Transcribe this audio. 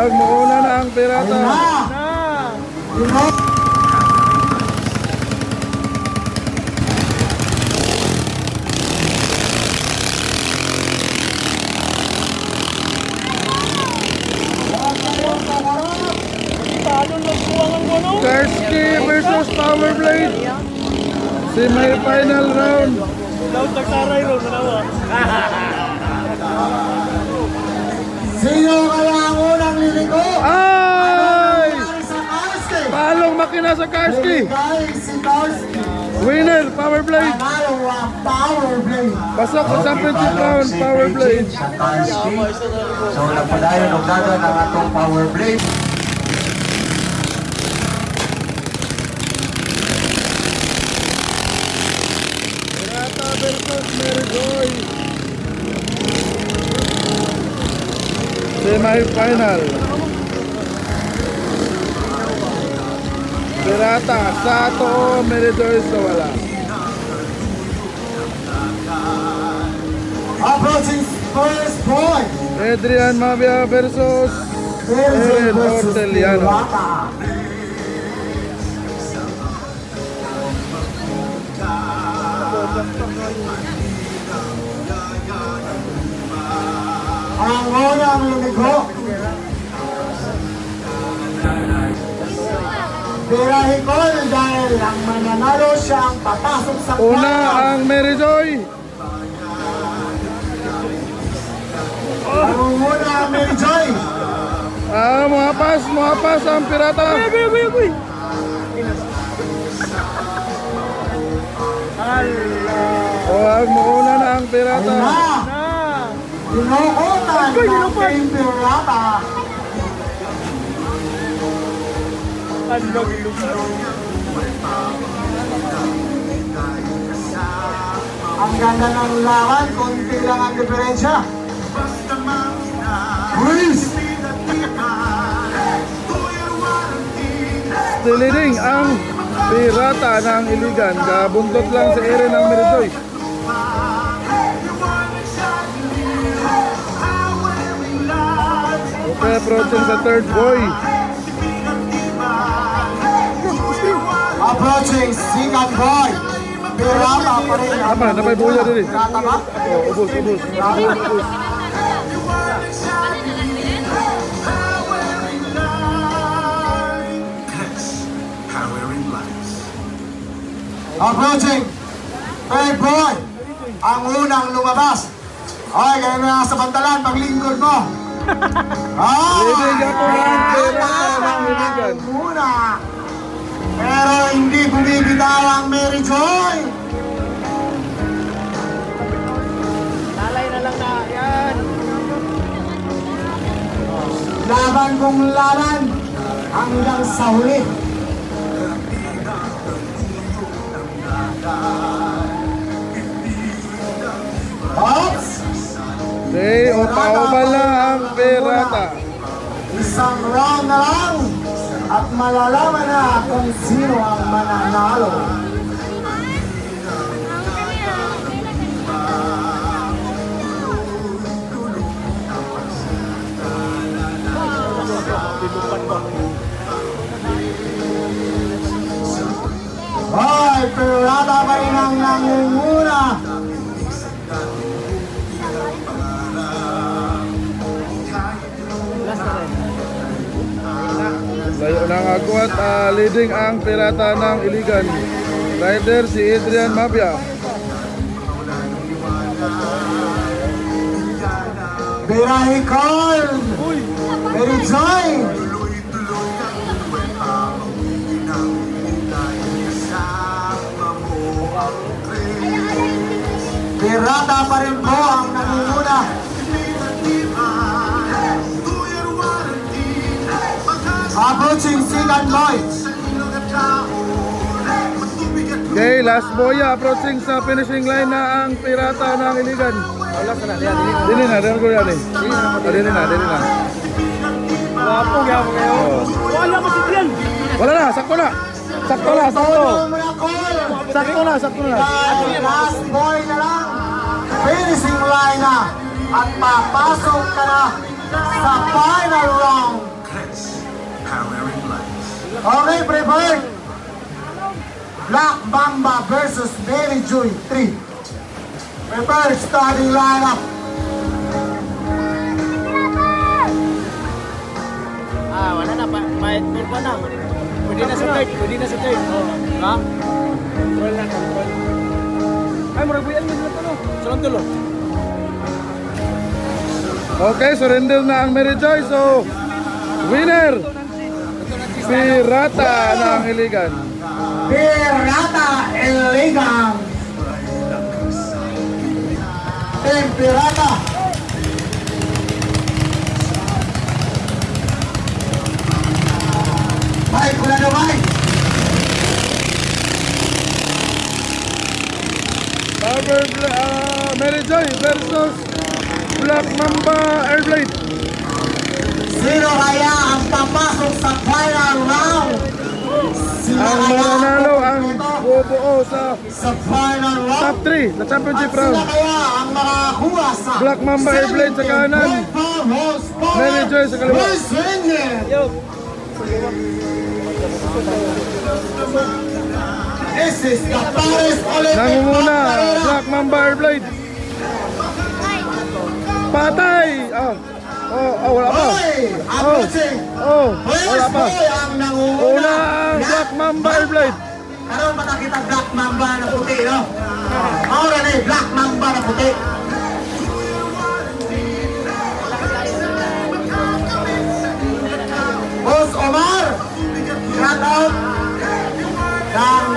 Wag mauna na ang pirata. Karski versus Powerblade. Semi-final round. Sino kaya ang unang liliko? Ay! Sa Karski. Palong makina sa Karski. Si Karski. Winner, Powerblade. Panalo ang Powerblade. Pasok sa championship round, Powerblade. Sa Karski. So napadayon ang dagan ng atong Powerblade. Pirata versus Merigoy. Semi-final. Pirata, Sato, Merigoy sa wala. Approaching first point. Adrian Mabia versus Eren Orteliano. Ang unang liliko. Birahikol dahil ang mananalo siyang papasok sa Una ang Merigoy. Ang una ang Merigoy. Muhapas ang pirata. Wag mauna na ang pirata. Tinukutan ng Team Pirata. Ang ganda ng laban, konti lang ang diferensya. Please! Still leading ang pirata ng Iligan. Kabuntot lang si Eren ng Merigoy. Okay, approaching sa third boy. Approaching second boy. Pirata pa rin. Apa, napay buya din. Pirata ba? Ubus. Approaching third boy. Ang unang lumabas. Okay, kaya na sa pantalan, paglingkod mo. Leading ako ng pirata ng Iligan. Muna. Pero hindi bumibitaw ang Merigoy. Lalay na lang na yan. Laban kong laban hanggang sa huli. Oops! Okay, upa-upa lang ang pirata. Isang round na lang at malalaman na kung sino ang mananalo. Hoy, pirata pa rin ang nangunguna. Layo ng agwat, leading ang pirata ng Iligan. Rider si Adrian Mabia. Birahikol! Merigoy! Pirata pa rin po ang nangunguna. Approaching second boy. Okay, last boy approaching sa finishing line na ang pirata ng Iligan. Dili na, ko yan eh. Dili na. Wapo, gaya mo kayo. Wala mo si Trian. Wala na, sakto na. Sakto na. Last boy na lang. Finishing line na. At papasok ka na sa final round. Okay, prepared. Black Mamba versus Mary Joy 3. Prepared, starting lineup. Wala na. Mahit pa na. Pwede na sa third. Pwede na sa third. Ha? Control na, control. Ay, marabuyan mo na ito, no? Salong tulo. Okay, surrender na ang Mary Joy. So, winner, Pirata ng Iligan. Pirata Iligan. Team Pirata. Mike, wala na Mike. Mary Joy versus Black Mamba Airblade. Sino kaya ang papasok sa final round? Sino Ang kaya mananalo ang bubuo sa final round? top 3 na championship At sino round. kaya ang makakuha sa Black Mamba Airblade sa kanan, Mary Joy sa kaliwa. This is the Paris Olympic Nangunguna, Arena. Black Mamba Airblade. Patay! Wala pa. Hoy! Approaching! Wala Wala pa. ang nangunguna. Una ang Black Mamba Airblade. Karoon ba kita Black Mamba na puti, no? Ahora na Black Mamba na puti. Boss Omar, shout out ng